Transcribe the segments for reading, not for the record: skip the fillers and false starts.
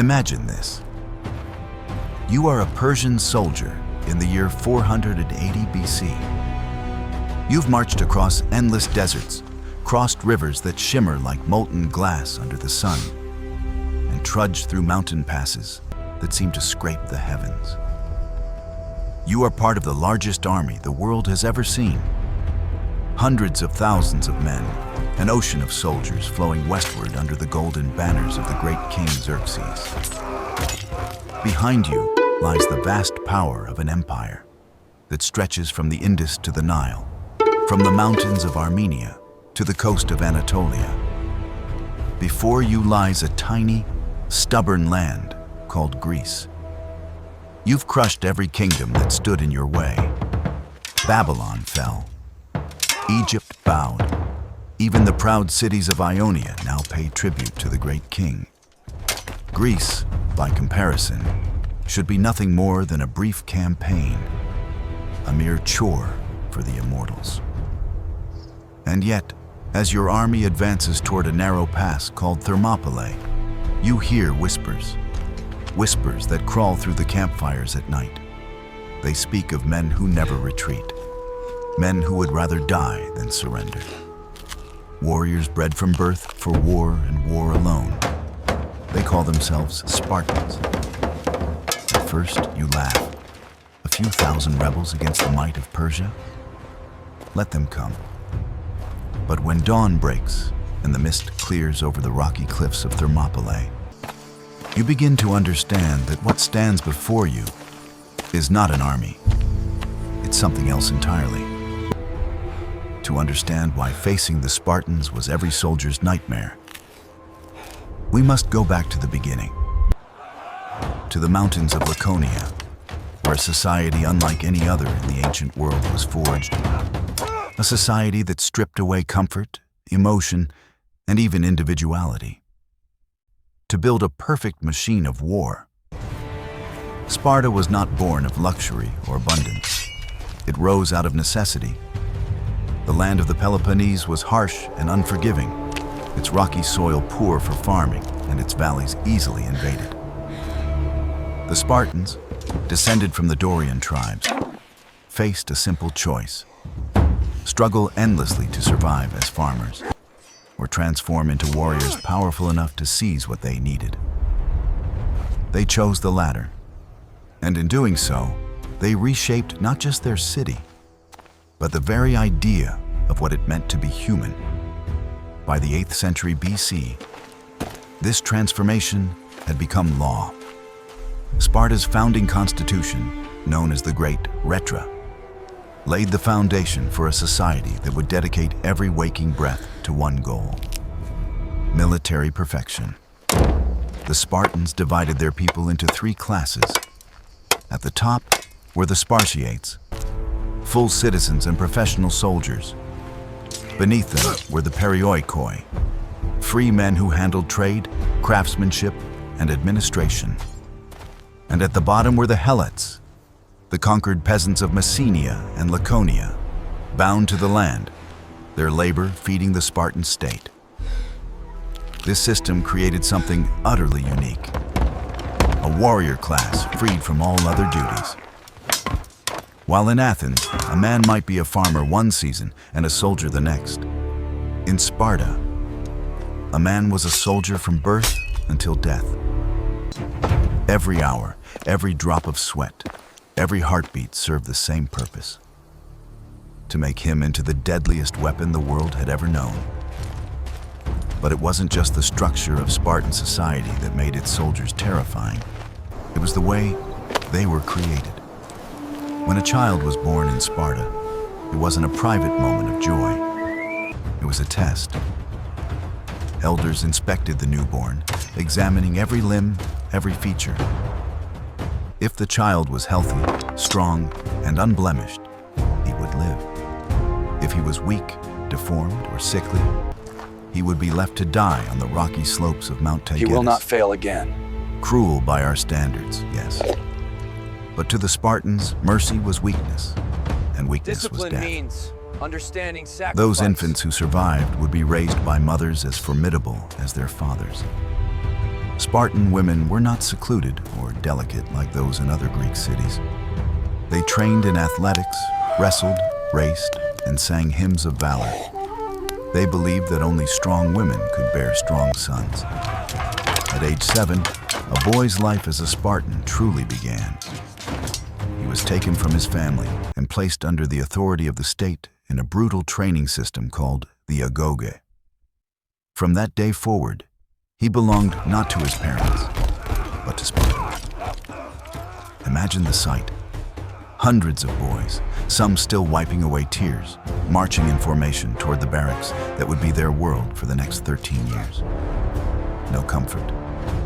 Imagine this. You are a Persian soldier in the year 480 BC. You've marched across endless deserts, crossed rivers that shimmer like molten glass under the sun, and trudged through mountain passes that seem to scrape the heavens. You are part of the largest army the world has ever seen. Hundreds of thousands of men, an ocean of soldiers flowing westward under the golden banners of the great King Xerxes. Behind you lies the vast power of an empire that stretches from the Indus to the Nile, from the mountains of Armenia to the coast of Anatolia. Before you lies a tiny, stubborn land called Greece. You've crushed every kingdom that stood in your way. Babylon fell. Egypt bowed. Even the proud cities of Ionia now pay tribute to the great king. Greece, by comparison, should be nothing more than a brief campaign, a mere chore for the immortals. And yet, as your army advances toward a narrow pass called Thermopylae, you hear whispers. Whispers that crawl through the campfires at night. They speak of men who never retreat, men who would rather die than surrender. Warriors bred from birth for war and war alone. They call themselves Spartans. At first, you laugh. A few thousand rebels against the might of Persia? Let them come. But when dawn breaks and the mist clears over the rocky cliffs of Thermopylae, you begin to understand that what stands before you is not an army. It's something else entirely. To understand why facing the Spartans was every soldier's nightmare, we must go back to the beginning, to the mountains of Laconia, where a society unlike any other in the ancient world was forged, a society that stripped away comfort, emotion, and even individuality, to build a perfect machine of war. Sparta was not born of luxury or abundance. It rose out of necessity. The land of the Peloponnese was harsh and unforgiving, its rocky soil poor for farming and its valleys easily invaded. The Spartans, descended from the Dorian tribes, faced a simple choice: struggle endlessly to survive as farmers, or transform into warriors powerful enough to seize what they needed. They chose the latter, and in doing so, they reshaped not just their city, but the very idea of what it meant to be human. By the 8th century BC, this transformation had become law. Sparta's founding constitution, known as the Great Retra, laid the foundation for a society that would dedicate every waking breath to one goal: military perfection. The Spartans divided their people into 3 classes. At the top were the Spartiates, full citizens and professional soldiers. Beneath them were the Perioikoi, free men who handled trade, craftsmanship, and administration. And at the bottom were the Helots, the conquered peasants of Messenia and Laconia, bound to the land, their labor feeding the Spartan state. This system created something utterly unique: a warrior class freed from all other duties. While in Athens, a man might be a farmer one season and a soldier the next, in Sparta, a man was a soldier from birth until death. Every hour, every drop of sweat, every heartbeat served the same purpose: to make him into the deadliest weapon the world had ever known. But it wasn't just the structure of Spartan society that made its soldiers terrifying. It was the way they were created. When a child was born in Sparta, it wasn't a private moment of joy. It was a test. Elders inspected the newborn, examining every limb, every feature. If the child was healthy, strong, and unblemished, he would live. If he was weak, deformed, or sickly, he would be left to die on the rocky slopes of Mount Taygetus. He will not fail again. Cruel by our standards, yes. But to the Spartans, mercy was weakness, and weakness was death. Means understanding sacrifice. Those infants who survived would be raised by mothers as formidable as their fathers. Spartan women were not secluded or delicate like those in other Greek cities. They trained in athletics, wrestled, raced, and sang hymns of valor. They believed that only strong women could bear strong sons. At age 7, a boy's life as a Spartan truly began. He was taken from his family and placed under the authority of the state in a brutal training system called the Agoge. From that day forward, he belonged not to his parents, but to Sparta. Imagine the sight. Hundreds of boys, some still wiping away tears, marching in formation toward the barracks that would be their world for the next 13 years. No comfort,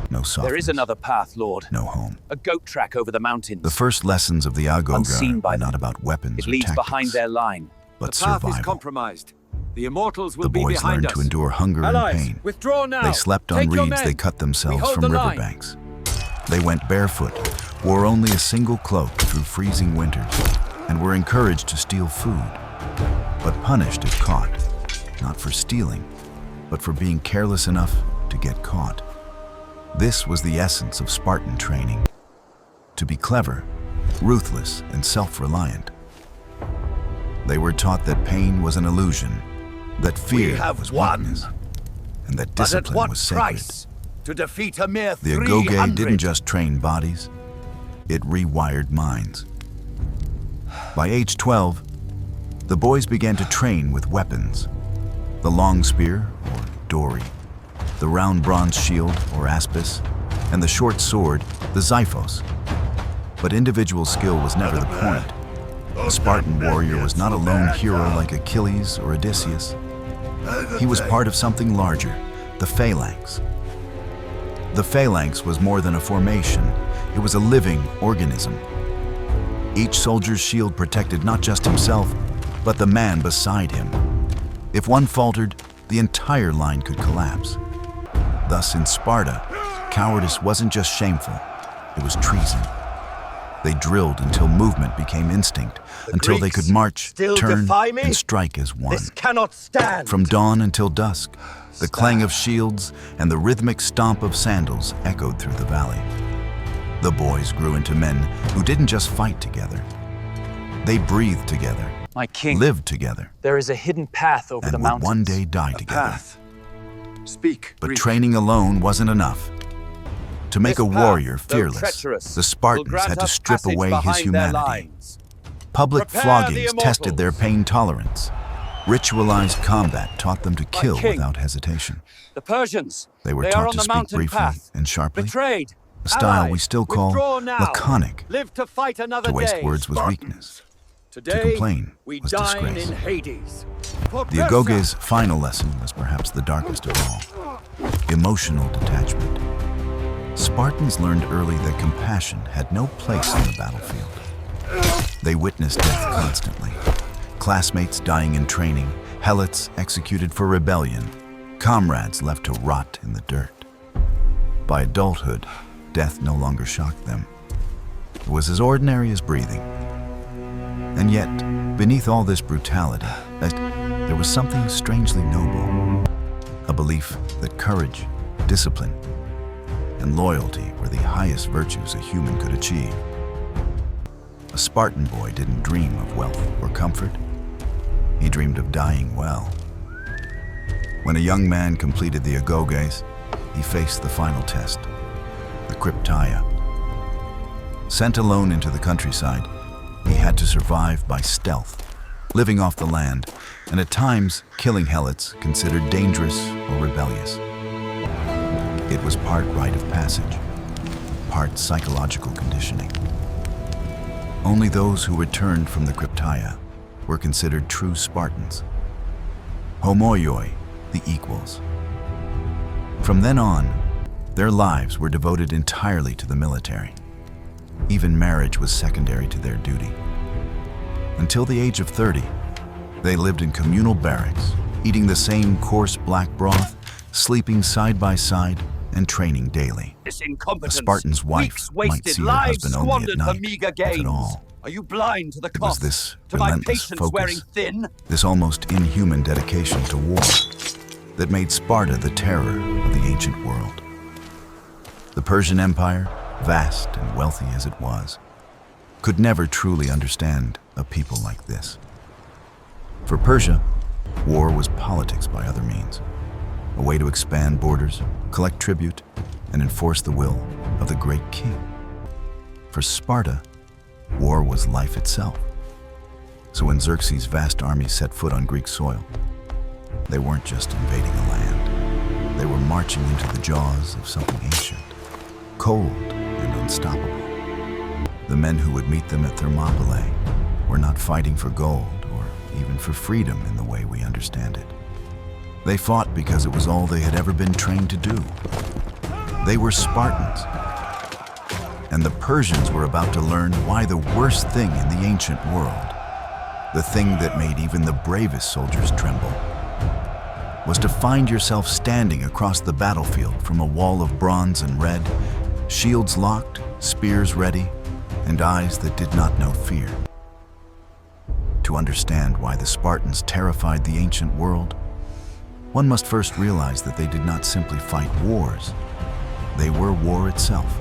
no softness. There is another path, Lord. No home. A goat track over the mountains. The first lessons of the Agoge Unseen by are not them. about weapons It or leads tactics, behind their line. but The path is survival. compromised. The immortals will The be boys behind learned us. to endure hunger Allies, and pain. withdraw now. They slept on Take your reeds men. they cut themselves We hold from the line. riverbanks. They went barefoot, wore only a single cloak through freezing winters, and were encouraged to steal food, but punished if caught, not for stealing, but for being careless enough to get caught. This was the essence of Spartan training: to be clever, ruthless, and self-reliant. They were taught that pain was an illusion, that fear have was won. weakness, and that But at discipline what was sacred. price? To defeat a mere The 300. Agoge didn't just train bodies, it rewired minds. By age 12, the boys began to train with weapons: the long spear, or dory, the round bronze shield, or aspis, and the short sword, the xiphos. But individual skill was never the point. A Spartan warrior was not a lone hero like Achilles or Odysseus. He was part of something larger, the Phalanx. The Phalanx was more than a formation, it was a living organism. Each soldier's shield protected not just himself, but the man beside him. If one faltered, the entire line could collapse. Thus, in Sparta, cowardice wasn't just shameful, it was treason. They drilled until movement became instinct, until they could march, still turn, defy me? and strike as one. This cannot stand. From dawn until dusk, the clang of shields and the rhythmic stomp of sandals echoed through the valley. The boys grew into men who didn't just fight together. They breathed together, My king, lived together, there is a hidden path over and the would mountains. one day die A together. path. Speak. But Greek. training alone wasn't enough. To make This a path, warrior though fearless, treacherous, the will Spartans grant had to us strip passage away his behind their humanity. lines. Public Prepare floggings the tested their immortals. pain tolerance. Ritualized combat taught them to kill king. without hesitation. The Persians, They were they are taught on to the speak mountain briefly path. and sharply, Betrayed. a style we Allies, still call withdraw now. laconic. Live to fight another To waste day. words was Spartans. weakness. Today, complain we was dine disgrace. in Hades. For The Persia. Agoge's final lesson was perhaps the darkest of all: emotional detachment. Spartans learned early that compassion had no place on the battlefield. They witnessed death constantly. Classmates dying in training, helots executed for rebellion, comrades left to rot in the dirt. By adulthood, death no longer shocked them. It was as ordinary as breathing. And yet, beneath all this brutality, there was something strangely noble. A belief that courage, discipline, and loyalty were the highest virtues a human could achieve. A Spartan boy didn't dream of wealth or comfort. He dreamed of dying well. When a young man completed the Agoges, he faced the final test, the Cryptaia. Sent alone into the countryside, he had to survive by stealth, living off the land, and at times killing helots considered dangerous or rebellious. It was part rite of passage, part psychological conditioning. Only those who returned from the Cryptaia were considered true Spartans. Homoioi, the equals. From then on, their lives were devoted entirely to the military. Even marriage was secondary to their duty. Until the age of 30, they lived in communal barracks, eating the same coarse black broth, sleeping side by side, and training daily. This A incompetence. Spartan's wife Weeks might wasted, see her lives husband only at squandered for night, meager if at gains. all. Are you blind to the It was cost? this To my relentless patience wearing focus, thin? this almost inhuman dedication to war, that made Sparta the terror of the ancient world. The Persian Empire, vast and wealthy as it was, could never truly understand a people like this. For Persia, war was politics by other means, a way to expand borders, collect tribute, and enforce the will of the great king. For Sparta, war was life itself. So when Xerxes' vast army set foot on Greek soil, they weren't just invading a land. They were marching into the jaws of something ancient, cold and unstoppable. The men who would meet them at Thermopylae were not fighting for gold or even for freedom in the way we understand it. They fought because it was all they had ever been trained to do. They were Spartans. And the Persians were about to learn why the worst thing in the ancient world, the thing that made even the bravest soldiers tremble, was to find yourself standing across the battlefield from a wall of bronze and red, shields locked, spears ready, and eyes that did not know fear. To understand why the Spartans terrified the ancient world, one must first realize that they did not simply fight wars. They were war itself.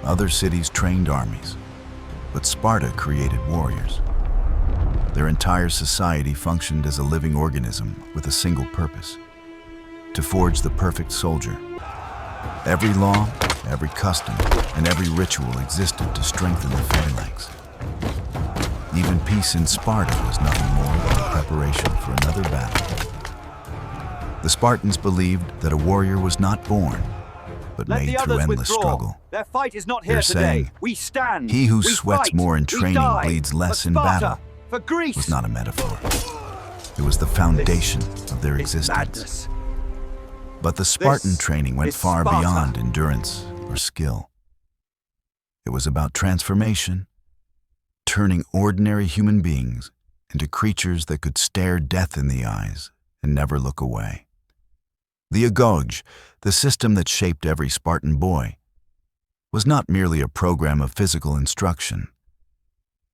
Other cities trained armies, but Sparta created warriors. Their entire society functioned as a living organism with a single purpose: to forge the perfect soldier. Every law, every custom, and every ritual existed to strengthen the Phalanx. Even peace in Sparta was nothing more than a preparation for another battle. The Spartans believed that a warrior was not born, but Let made the through others endless withdraw. struggle. Their fight is not here They're today. saying, We stand. "He who we sweats fight, more in we training die. bleeds less For in Sparta, battle." For Greece. Was not a metaphor. It was the foundation of their It's existence. madness. But the Spartan This training went is far Sparta. beyond endurance or skill. It was about transformation, turning ordinary human beings into creatures that could stare death in the eyes and never look away. The Agoge, the system that shaped every Spartan boy, was not merely a program of physical instruction.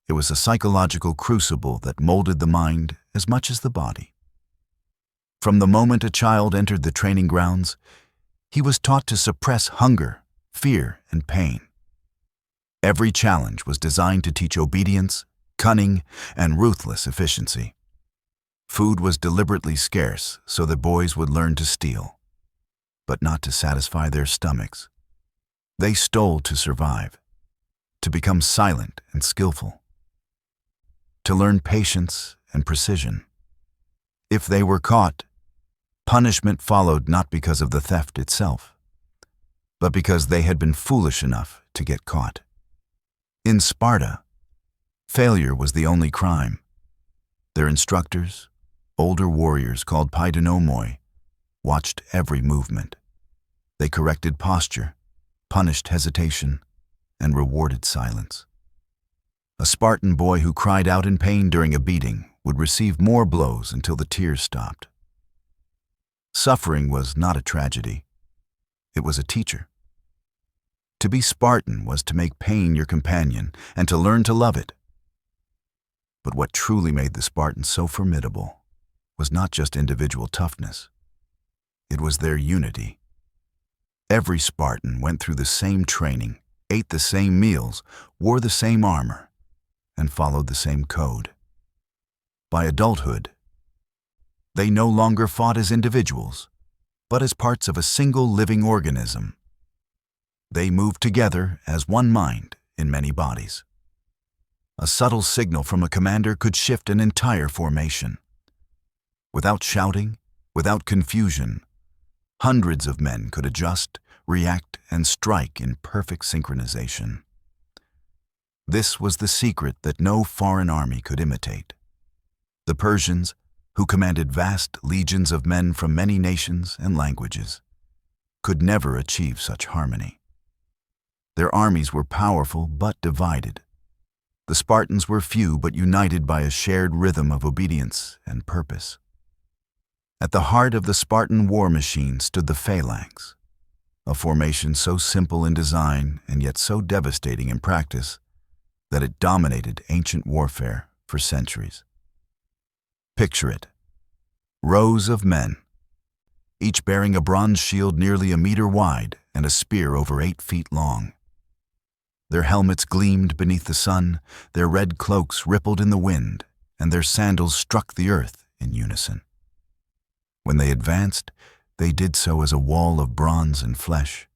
It was a psychological crucible that molded the mind as much as the body. From the moment a child entered the training grounds, he was taught to suppress hunger, fear, and pain. Every challenge was designed to teach obedience, cunning, and ruthless efficiency. Food was deliberately scarce so that boys would learn to steal, but not to satisfy their stomachs. They stole to survive, to become silent and skillful, to learn patience and precision. If they were caught, punishment followed not because of the theft itself, but because they had been foolish enough to get caught. In Sparta, failure was the only crime. Their instructors, older warriors called paidonomoi, watched every movement. They corrected posture, punished hesitation, and rewarded silence. A Spartan boy who cried out in pain during a beating would receive more blows until the tears stopped. Suffering was not a tragedy. It was a teacher. To be Spartan was to make pain your companion and to learn to love it. But what truly made the Spartans so formidable was not just individual toughness. It was their unity. Every Spartan went through the same training, ate the same meals, wore the same armor, and followed the same code. By adulthood, they no longer fought as individuals, but as parts of a single living organism. They moved together as one mind in many bodies. A subtle signal from a commander could shift an entire formation. Without shouting, without confusion, hundreds of men could adjust, react, and strike in perfect synchronization. This was the secret that no foreign army could imitate. The Persians, who commanded vast legions of men from many nations and languages, could never achieve such harmony. Their armies were powerful but divided. The Spartans were few but united by a shared rhythm of obedience and purpose. At the heart of the Spartan war machine stood the Phalanx, a formation so simple in design and yet so devastating in practice that it dominated ancient warfare for centuries. Picture it: rows of men, each bearing a bronze shield nearly a meter wide and a spear over 8 feet long. Their helmets gleamed beneath the sun, their red cloaks rippled in the wind, and their sandals struck the earth in unison. When they advanced, they did so as a wall of bronze and flesh,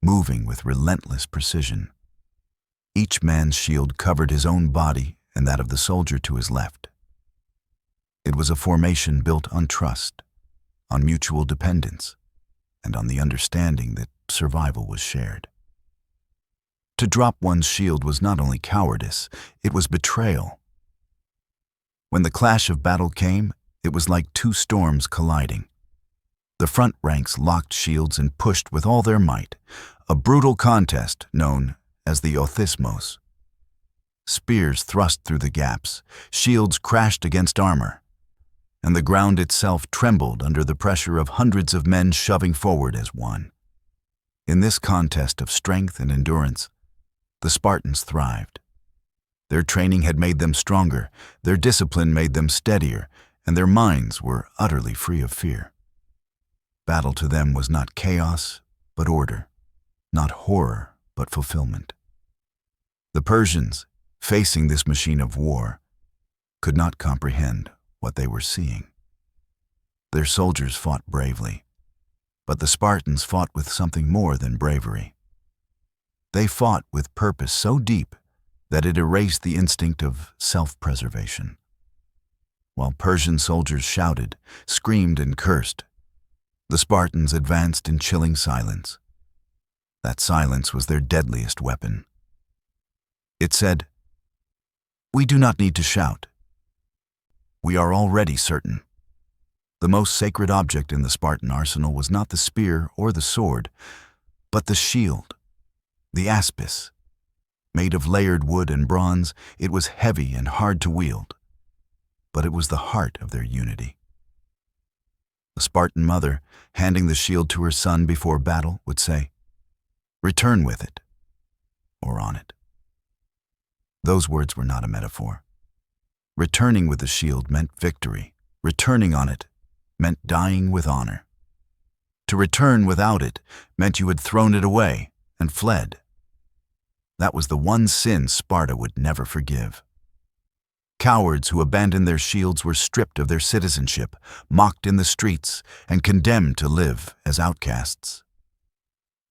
moving with relentless precision. Each man's shield covered his own body and that of the soldier to his left. It was a formation built on trust, on mutual dependence, and on the understanding that survival was shared. To drop one's shield was not only cowardice, it was betrayal. When the clash of battle came, it was like two storms colliding. The front ranks locked shields and pushed with all their might, a brutal contest known as the Othismos. Spears thrust through the gaps, shields crashed against armor, and the ground itself trembled under the pressure of hundreds of men shoving forward as one. In this contest of strength and endurance, the Spartans thrived. Their training had made them stronger, their discipline made them steadier, and their minds were utterly free of fear. Battle to them was not chaos, but order, not horror, but fulfillment. The Persians, facing this machine of war, could not comprehend what they were seeing. Their soldiers fought bravely, but the Spartans fought with something more than bravery. They fought with purpose so deep that it erased the instinct of self-preservation. While Persian soldiers shouted, screamed, and cursed, the Spartans advanced in chilling silence. That silence was their deadliest weapon. It said, "We do not need to shout. We are already certain." The most sacred object in the Spartan arsenal was not the spear or the sword, but the shield, the aspis. Made of layered wood and bronze, it was heavy and hard to wield, but it was the heart of their unity. The Spartan mother, handing the shield to her son before battle, would say, "Return with it," or on it. Those words were not a metaphor. Returning with the shield meant victory. Returning on it meant dying with honor. To return without it meant you had thrown it away and fled. That was the one sin Sparta would never forgive. Cowards who abandoned their shields were stripped of their citizenship, mocked in the streets, and condemned to live as outcasts.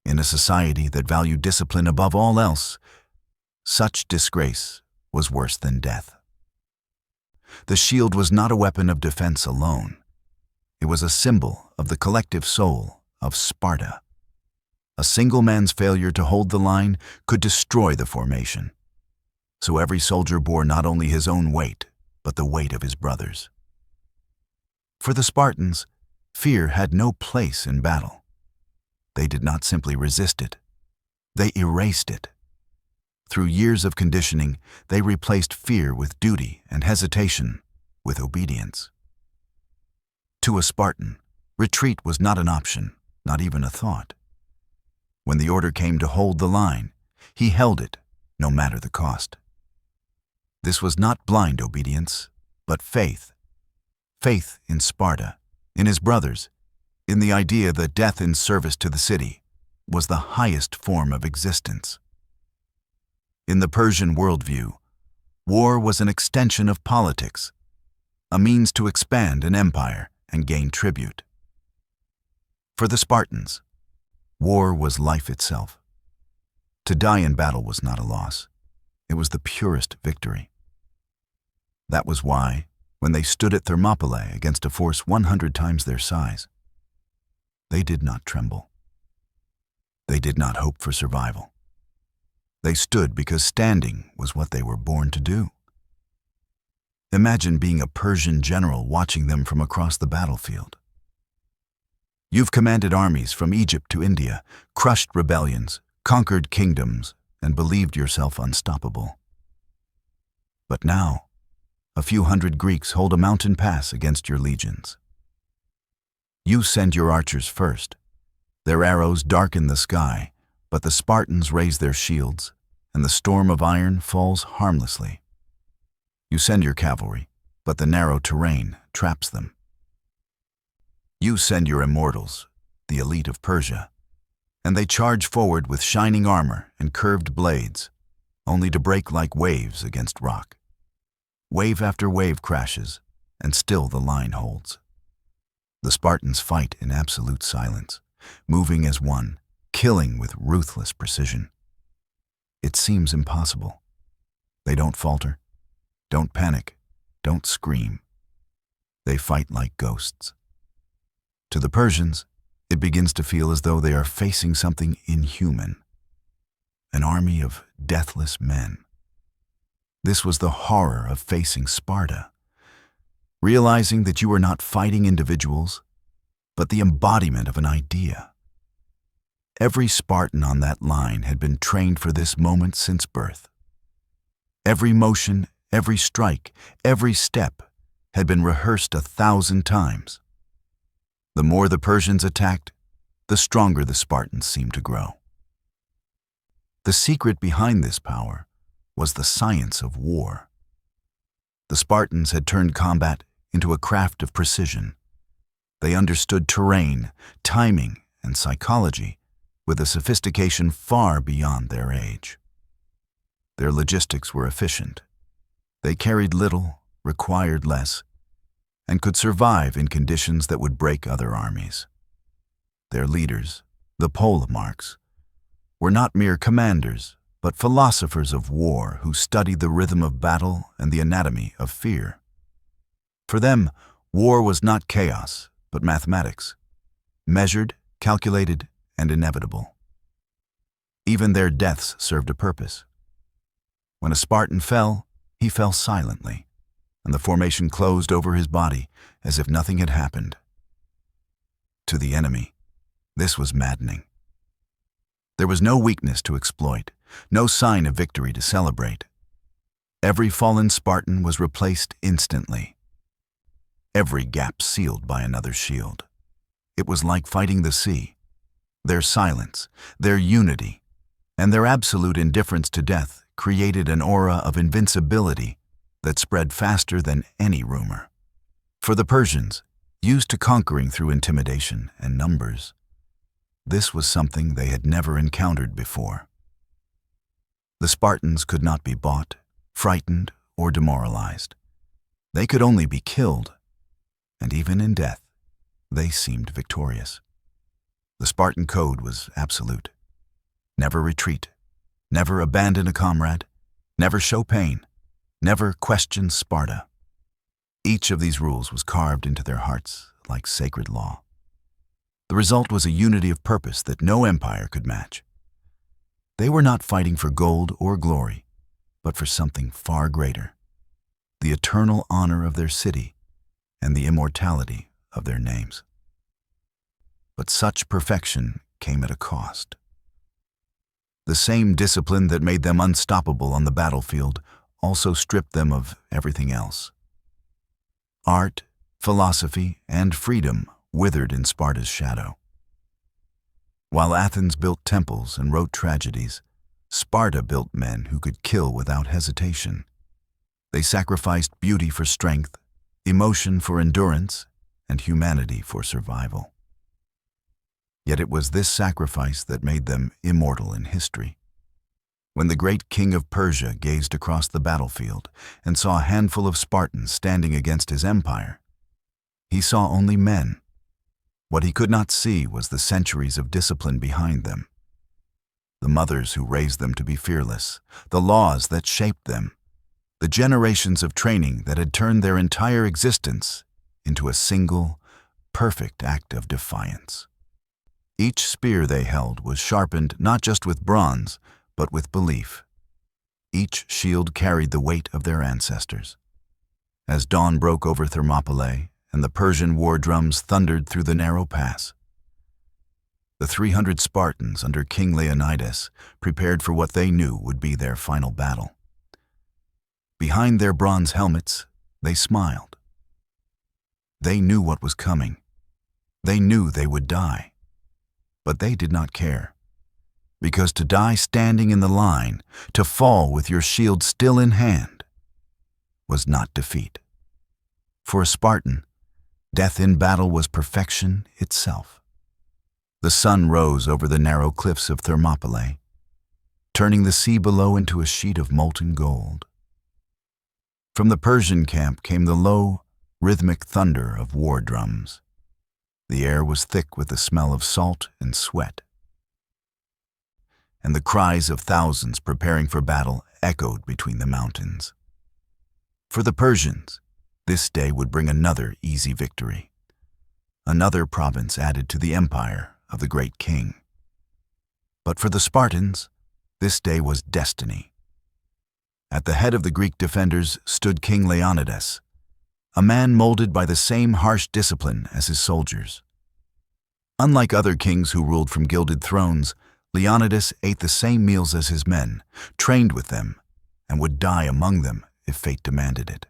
In a society that valued discipline above all else, such disgrace was worse than death. The shield was not a weapon of defense alone. It was a symbol of the collective soul of Sparta. A single man's failure to hold the line could destroy the formation. So every soldier bore not only his own weight, but the weight of his brothers. For the Spartans, fear had no place in battle. They did not simply resist it. They erased it. Through years of conditioning, they replaced fear with duty and hesitation with obedience. To a Spartan, retreat was not an option, not even a thought. When the order came to hold the line, he held it, no matter the cost. This was not blind obedience, but faith. Faith in Sparta, in his brothers, in the idea that death in service to the city was the highest form of existence. In the Persian worldview, war was an extension of politics, a means to expand an empire and gain tribute. For the Spartans, war was life itself. To die in battle was not a loss. It was the purest victory. That was why, when they stood at Thermopylae against a force 100 times their size, they did not tremble. They did not hope for survival. They stood because standing was what they were born to do. Imagine being a Persian general watching them from across the battlefield. You've commanded armies from Egypt to India, crushed rebellions, conquered kingdoms, and believed yourself unstoppable. But now, a few hundred Greeks hold a mountain pass against your legions. You send your archers first. Their arrows darken the sky, but the Spartans raise their shields, and the storm of iron falls harmlessly. You send your cavalry, but the narrow terrain traps them. You send your immortals, the elite of Persia, and they charge forward with shining armor and curved blades, only to break like waves against rock. Wave after wave crashes, and still the line holds. The Spartans fight in absolute silence, moving as one, killing with ruthless precision. It seems impossible. They don't falter, don't panic, don't scream. They fight like ghosts. To the Persians, it begins to feel as though they are facing something inhuman. An army of deathless men. This was the horror of facing Sparta. Realizing that you were not fighting individuals, but the embodiment of an idea. Every Spartan on that line had been trained for this moment since birth. Every motion, every strike, every step had been rehearsed 1,000 times. The more the Persians attacked, the stronger the Spartans seemed to grow. The secret behind this power was the science of war. The Spartans had turned combat into a craft of precision. They understood terrain, timing, and psychology with a sophistication far beyond their age. Their logistics were efficient. They carried little, required less, and could survive in conditions that would break other armies. Their leaders, the polemarchs, were not mere commanders, but philosophers of war who studied the rhythm of battle and the anatomy of fear. For them, war was not chaos, but mathematics, measured, calculated, and inevitable. Even their deaths served a purpose. When a Spartan fell, he fell silently, and the formation closed over his body as if nothing had happened. To the enemy, this was maddening. There was no weakness to exploit, no sign of victory to celebrate. Every fallen Spartan was replaced instantly, every gap sealed by another shield. It was like fighting the sea. Their silence, their unity, and their absolute indifference to death created an aura of invincibility that spread faster than any rumor. For the Persians, used to conquering through intimidation and numbers, this was something they had never encountered before. The Spartans could not be bought, frightened, or demoralized. They could only be killed, and even in death, they seemed victorious. The Spartan code was absolute. Never retreat, never abandon a comrade, never show pain, never question Sparta. Each of these rules was carved into their hearts like sacred law. The result was a unity of purpose that no empire could match. They were not fighting for gold or glory, but for something far greater, the eternal honor of their city and the immortality of their names. But such perfection came at a cost. The same discipline that made them unstoppable on the battlefield also stripped them of everything else. Art, philosophy, and freedom withered in Sparta's shadow. While Athens built temples and wrote tragedies, Sparta built men who could kill without hesitation. They sacrificed beauty for strength, emotion for endurance, and humanity for survival. Yet it was this sacrifice that made them immortal in history. When the great king of Persia gazed across the battlefield and saw a handful of Spartans standing against his empire, he saw only men. What he could not see was the centuries of discipline behind them, the mothers who raised them to be fearless, the laws that shaped them, the generations of training that had turned their entire existence into a single, perfect act of defiance. Each spear they held was sharpened not just with bronze, but with belief. Each shield carried the weight of their ancestors. As dawn broke over Thermopylae and the Persian war drums thundered through the narrow pass, the 300 Spartans under King Leonidas prepared for what they knew would be their final battle. Behind their bronze helmets, they smiled. They knew what was coming. They knew they would die. But they did not care. Because to die standing in the line, to fall with your shield still in hand, was not defeat. For a Spartan, death in battle was perfection itself. The sun rose over the narrow cliffs of Thermopylae, turning the sea below into a sheet of molten gold. From the Persian camp came the low, rhythmic thunder of war drums. The air was thick with the smell of salt and sweat, and the cries of thousands preparing for battle echoed between the mountains. For the Persians, this day would bring another easy victory, another province added to the empire of the great king. But for the Spartans, this day was destiny. At the head of the Greek defenders stood King Leonidas, a man molded by the same harsh discipline as his soldiers. Unlike other kings who ruled from gilded thrones, Leonidas ate the same meals as his men, trained with them, and would die among them if fate demanded it.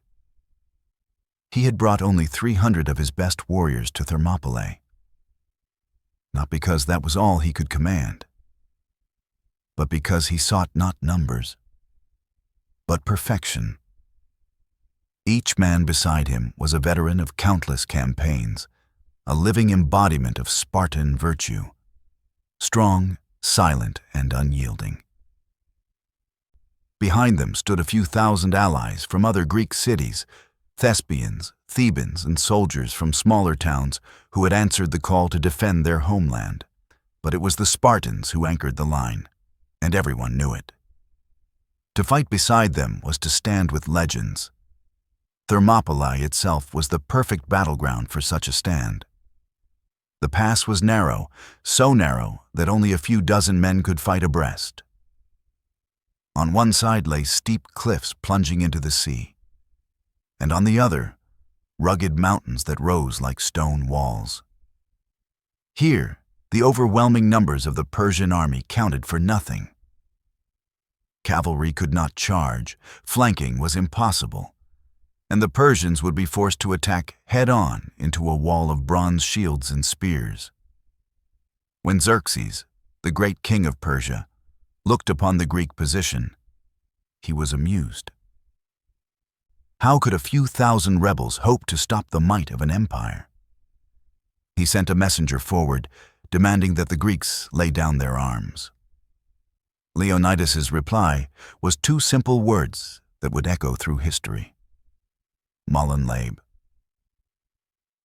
He had brought only 300 of his best warriors to Thermopylae, not because that was all he could command, but because he sought not numbers, but perfection. Each man beside him was a veteran of countless campaigns, a living embodiment of Spartan virtue, strong, silent, and unyielding. Behind them stood a few thousand allies from other Greek cities, Thespians, Thebans, and soldiers from smaller towns who had answered the call to defend their homeland. But it was the Spartans who anchored the line, and everyone knew it. To fight beside them was to stand with legends. Thermopylae itself was the perfect battleground for such a stand. The pass was narrow, so narrow that only a few dozen men could fight abreast. On one side lay steep cliffs plunging into the sea, and on the other, rugged mountains that rose like stone walls. Here, the overwhelming numbers of the Persian army counted for nothing. Cavalry could not charge, flanking was impossible, and the Persians would be forced to attack head-on into a wall of bronze shields and spears. When Xerxes, the great king of Persia, looked upon the Greek position, he was amused. How could a few thousand rebels hope to stop the might of an empire? He sent a messenger forward, demanding that the Greeks lay down their arms. Leonidas's reply was two simple words that would echo through history. Mullen Labe.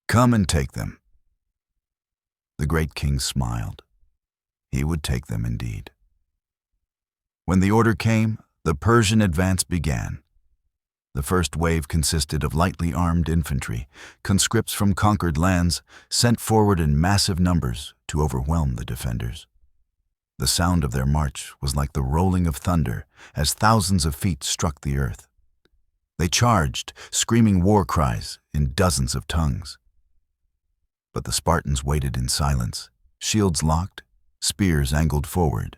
Come and take them. The great king smiled. He would take them indeed. When the order came, the Persian advance began. The first wave consisted of lightly armed infantry, conscripts from conquered lands, sent forward in massive numbers to overwhelm the defenders. The sound of their march was like the rolling of thunder as thousands of feet struck the earth. They charged, screaming war cries in dozens of tongues. But the Spartans waited in silence, shields locked, spears angled forward.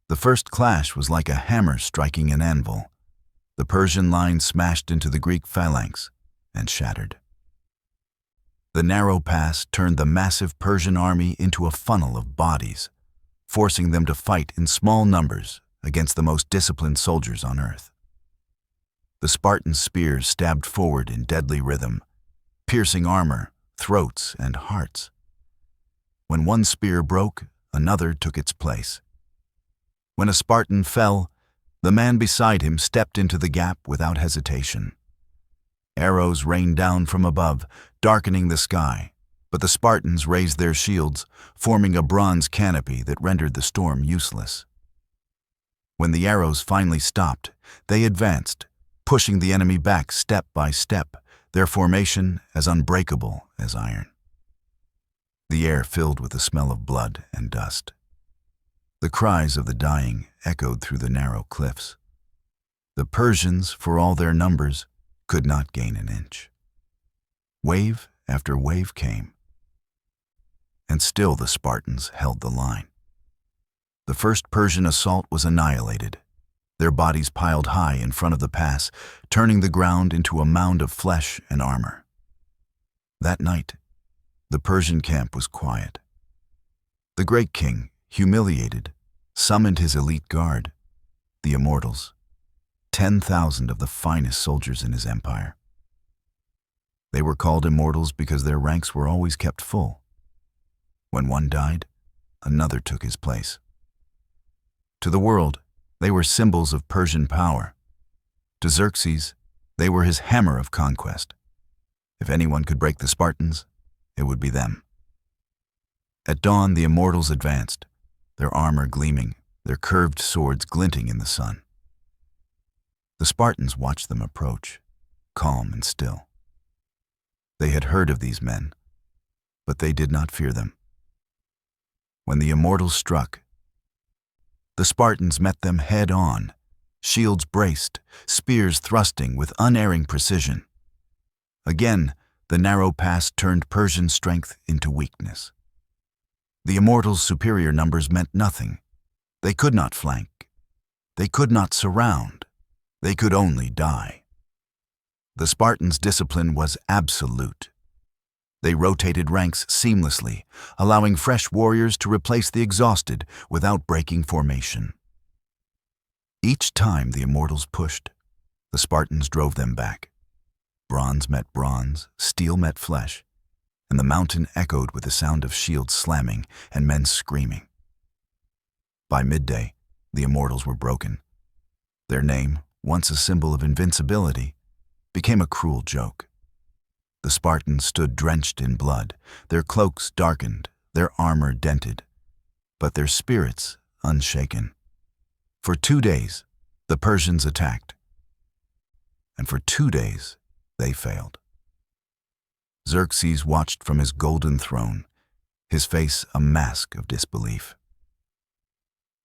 The first clash was like a hammer striking an anvil. The Persian line smashed into the Greek phalanx and shattered. The narrow pass turned the massive Persian army into a funnel of bodies, forcing them to fight in small numbers against the most disciplined soldiers on earth. The Spartan spears stabbed forward in deadly rhythm, piercing armor, throats, and hearts. When one spear broke, another took its place. When a Spartan fell, the man beside him stepped into the gap without hesitation. Arrows rained down from above, darkening the sky, but the Spartans raised their shields, forming a bronze canopy that rendered the storm useless. When the arrows finally stopped, they advanced, pushing the enemy back step by step, their formation as unbreakable as iron. The air filled with the smell of blood and dust. The cries of the dying echoed through the narrow cliffs. The Persians, for all their numbers, could not gain an inch. Wave after wave came, and still the Spartans held the line. The first Persian assault was annihilated, their bodies piled high in front of the pass, turning the ground into a mound of flesh and armor. That night, the Persian camp was quiet. The great king, humiliated, summoned his elite guard, the Immortals, 10,000 of the finest soldiers in his empire. They were called Immortals because their ranks were always kept full. When one died, another took his place. To the world, they were symbols of Persian power. To Xerxes, they were his hammer of conquest. If anyone could break the Spartans, it would be them. At dawn, the immortals advanced, their armor gleaming, their curved swords glinting in the sun. The Spartans watched them approach, calm and still. They had heard of these men, but they did not fear them. When the immortals struck, the Spartans met them head-on, shields braced, spears thrusting with unerring precision. Again, the narrow pass turned Persian strength into weakness. The immortals' superior numbers meant nothing. They could not flank. They could not surround. They could only die. The Spartans' discipline was absolute. They rotated ranks seamlessly, allowing fresh warriors to replace the exhausted without breaking formation. Each time the immortals pushed, the Spartans drove them back. Bronze met bronze, steel met flesh, and the mountain echoed with the sound of shields slamming and men screaming. By midday, the immortals were broken. Their name, once a symbol of invincibility, became a cruel joke. The Spartans stood drenched in blood, their cloaks darkened, their armor dented, but their spirits unshaken. For 2 days, the Persians attacked, and for 2 days, they failed. Xerxes watched from his golden throne, his face a mask of disbelief.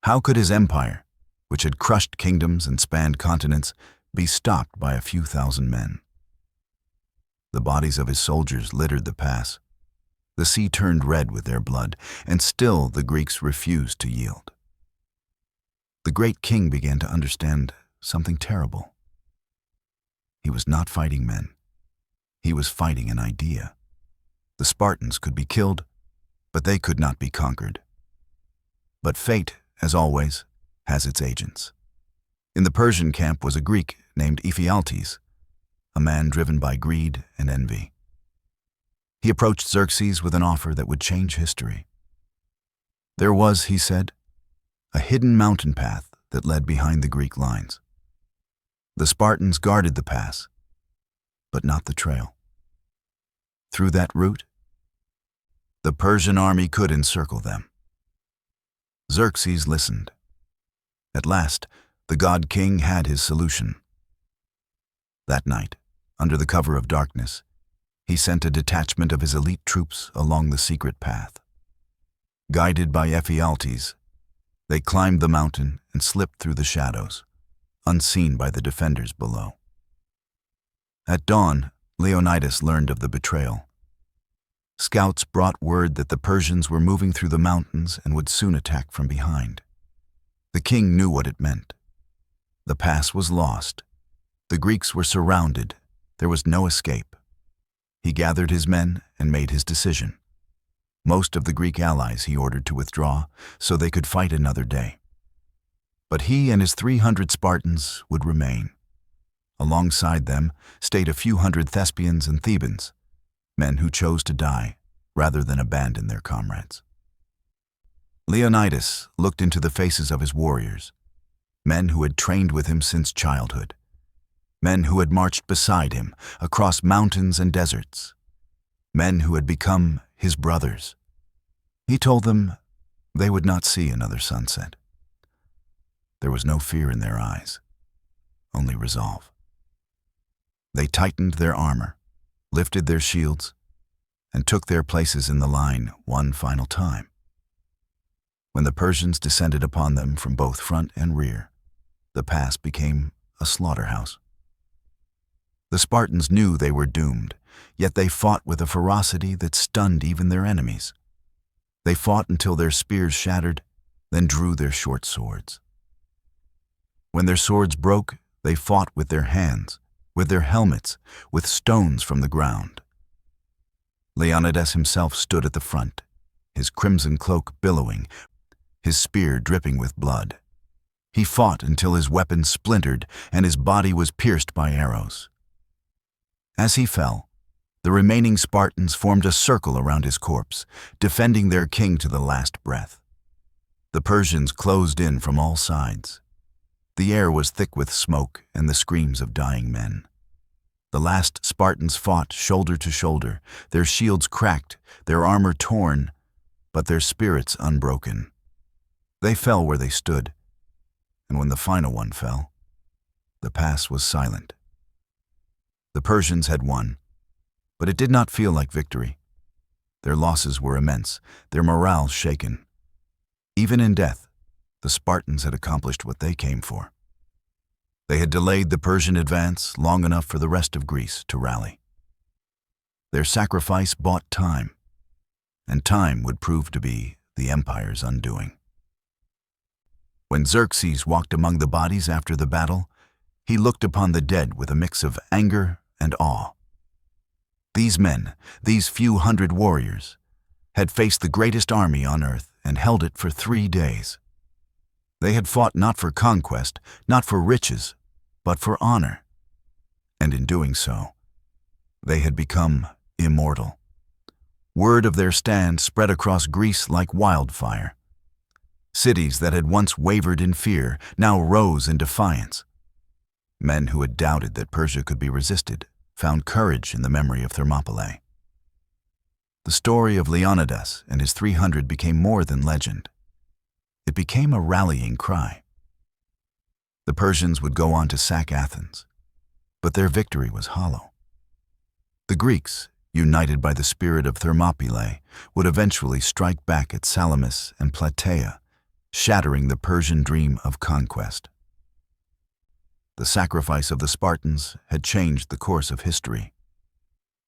How could his empire, which had crushed kingdoms and spanned continents, be stopped by a few thousand men? The bodies of his soldiers littered the pass. The sea turned red with their blood, and still the Greeks refused to yield. The great king began to understand something terrible. He was not fighting men. He was fighting an idea. The Spartans could be killed, but they could not be conquered. But fate, as always, has its agents. In the Persian camp was a Greek named Ephialtes, a man driven by greed and envy. He approached Xerxes with an offer that would change history. There was, he said, a hidden mountain path that led behind the Greek lines. The Spartans guarded the pass, but not the trail. Through that route, the Persian army could encircle them. Xerxes listened. At last, the god king had his solution. That night, under the cover of darkness, he sent a detachment of his elite troops along the secret path. Guided by Ephialtes, they climbed the mountain and slipped through the shadows, unseen by the defenders below. At dawn, Leonidas learned of the betrayal. Scouts brought word that the Persians were moving through the mountains and would soon attack from behind. The king knew what it meant. The pass was lost. The Greeks were surrounded. There was no escape. He gathered his men and made his decision. Most of the Greek allies he ordered to withdraw so they could fight another day. But he and his 300 Spartans would remain. Alongside them stayed a few hundred Thespians and Thebans, men who chose to die rather than abandon their comrades. Leonidas looked into the faces of his warriors, men who had trained with him since childhood, men who had marched beside him across mountains and deserts, men who had become his brothers. He told them they would not see another sunset. There was no fear in their eyes, only resolve. They tightened their armor, lifted their shields, and took their places in the line one final time. When the Persians descended upon them from both front and rear, the pass became a slaughterhouse. The Spartans knew they were doomed, yet they fought with a ferocity that stunned even their enemies. They fought until their spears shattered, then drew their short swords. When their swords broke, they fought with their hands, with their helmets, with stones from the ground. Leonidas himself stood at the front, his crimson cloak billowing, his spear dripping with blood. He fought until his weapon splintered and his body was pierced by arrows. As he fell, the remaining Spartans formed a circle around his corpse, defending their king to the last breath. The Persians closed in from all sides. The air was thick with smoke and the screams of dying men. The last Spartans fought shoulder to shoulder, their shields cracked, their armor torn, but their spirits unbroken. They fell where they stood, and when the final one fell, the pass was silent. The Persians had won, but it did not feel like victory. Their losses were immense, their morale shaken. Even in death, the Spartans had accomplished what they came for. They had delayed the Persian advance long enough for the rest of Greece to rally. Their sacrifice bought time, and time would prove to be the empire's undoing. When Xerxes walked among the bodies after the battle, he looked upon the dead with a mix of anger and awe. These men, these few hundred warriors, had faced the greatest army on earth and held it for 3 days. They had fought not for conquest, not for riches, but for honor. And in doing so, they had become immortal. Word of their stand spread across Greece like wildfire. Cities that had once wavered in fear now rose in defiance. Men who had doubted that Persia could be resisted found courage in the memory of Thermopylae. The story of Leonidas and his 300 became more than legend. It became a rallying cry. The Persians would go on to sack Athens, but their victory was hollow. The Greeks, united by the spirit of Thermopylae, would eventually strike back at Salamis and Plataea, shattering the Persian dream of conquest. The sacrifice of the Spartans had changed the course of history.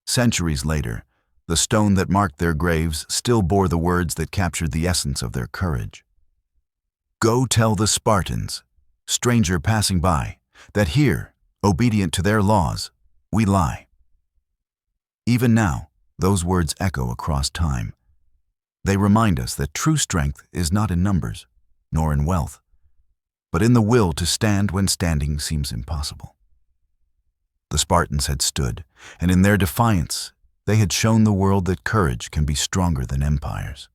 Centuries later, the stone that marked their graves still bore the words that captured the essence of their courage. Go tell the Spartans, stranger passing by, that here, obedient to their laws, we lie. Even now, those words echo across time. They remind us that true strength is not in numbers, nor in wealth, but in the will to stand when standing seems impossible. The Spartans had stood, and in their defiance, they had shown the world that courage can be stronger than empires.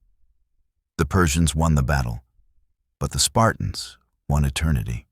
The Persians won the battle, but the Spartans won eternity.